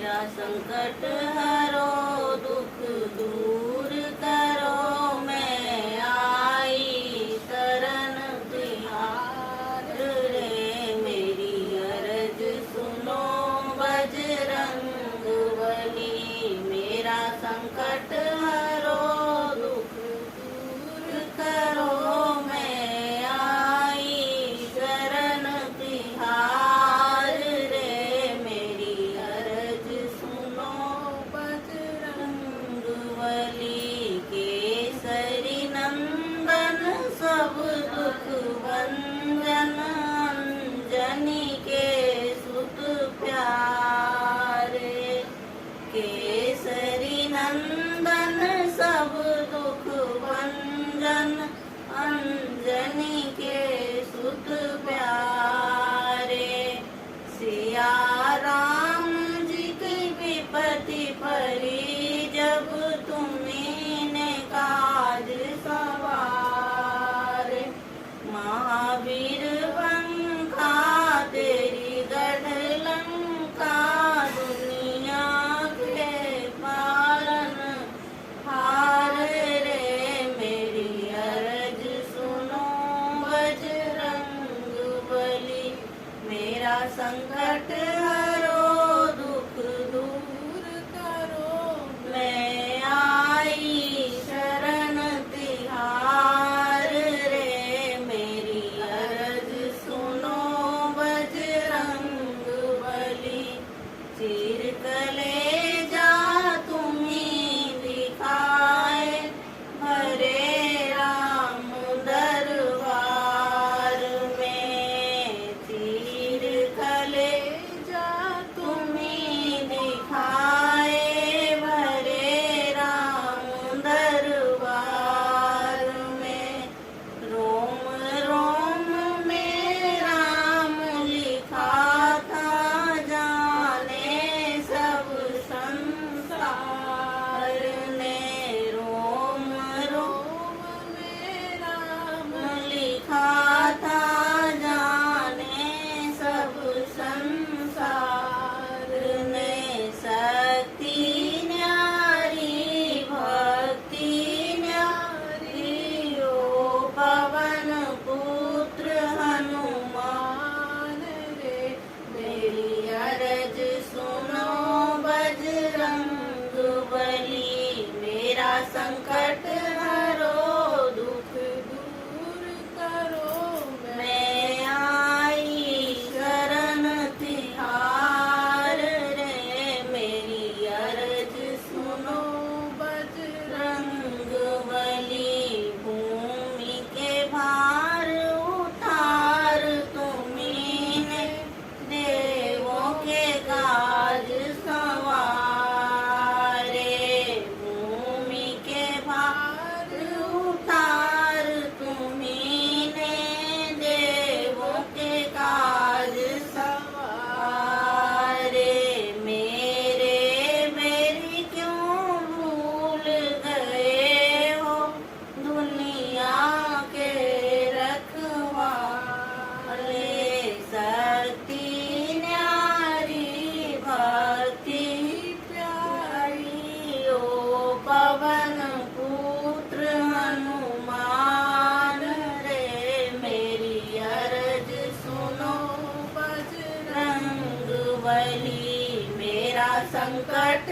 मेरा संकट हरो दुख दूर करो। मैं आई शरण तिहार रे, मेरी अरज सुनो बजरंग बली। मेरा संकट हरो दुख दूर करो। मैं आई शरण तिहार रे, मेरी अरज सुनो बजरंग बली। केसरी नंदन सब दुख भंजन, अंजनी के सुत प्यारे। केसरी नंदन सब दुख भंजन, अंजनी के सुत प्यारे। सिया राम जी की विपत्ति परी, जब तुम्ही काज सवारे। महावीर पंखा तेरी गढ़ लंका, दुनिया के पालन हार रे। मेरी अरज सुनो बजरंग बली। मेरा संकट हरो दुख दूर करो। मैं आई शरण तिहार रे, मेरी अरज सुनो बजरंग बली। चीर कलेजा तुम्ही दिखाए, भरे राम दरबार में। चीर कलेजा तुम्ही दिखाए, भरे राम दरबार में। रोम रोम में राम लिखा था, जाने सब संसार ने। रोम रोम में राम लिखा था, जाने सब संसार ने। शक्ति न्यारी भक्ति न्यारी, ओ पवन पुत्र हनुमान रे। मेरी अरज सुनो बजरंग बली। मेरा संकट हरो दुख दूर करो। मैं आई शरण तिहार रे, मेरी अरज सुनो बजरंग बली। भूमि के भार उतार तुम्ही, देवों के काज संवारे। भूमि के भार उतार तुम्ही, देवों के काज संवारे। मेरी क्यों भूल गए हो, दुनिया के रखवाले। शक्ति न्यारी भक्ति प्यारी, ओ पवन पुत्र हनुमान रे। मेरी अरज सुनो बजरंग बली। मेरा संकट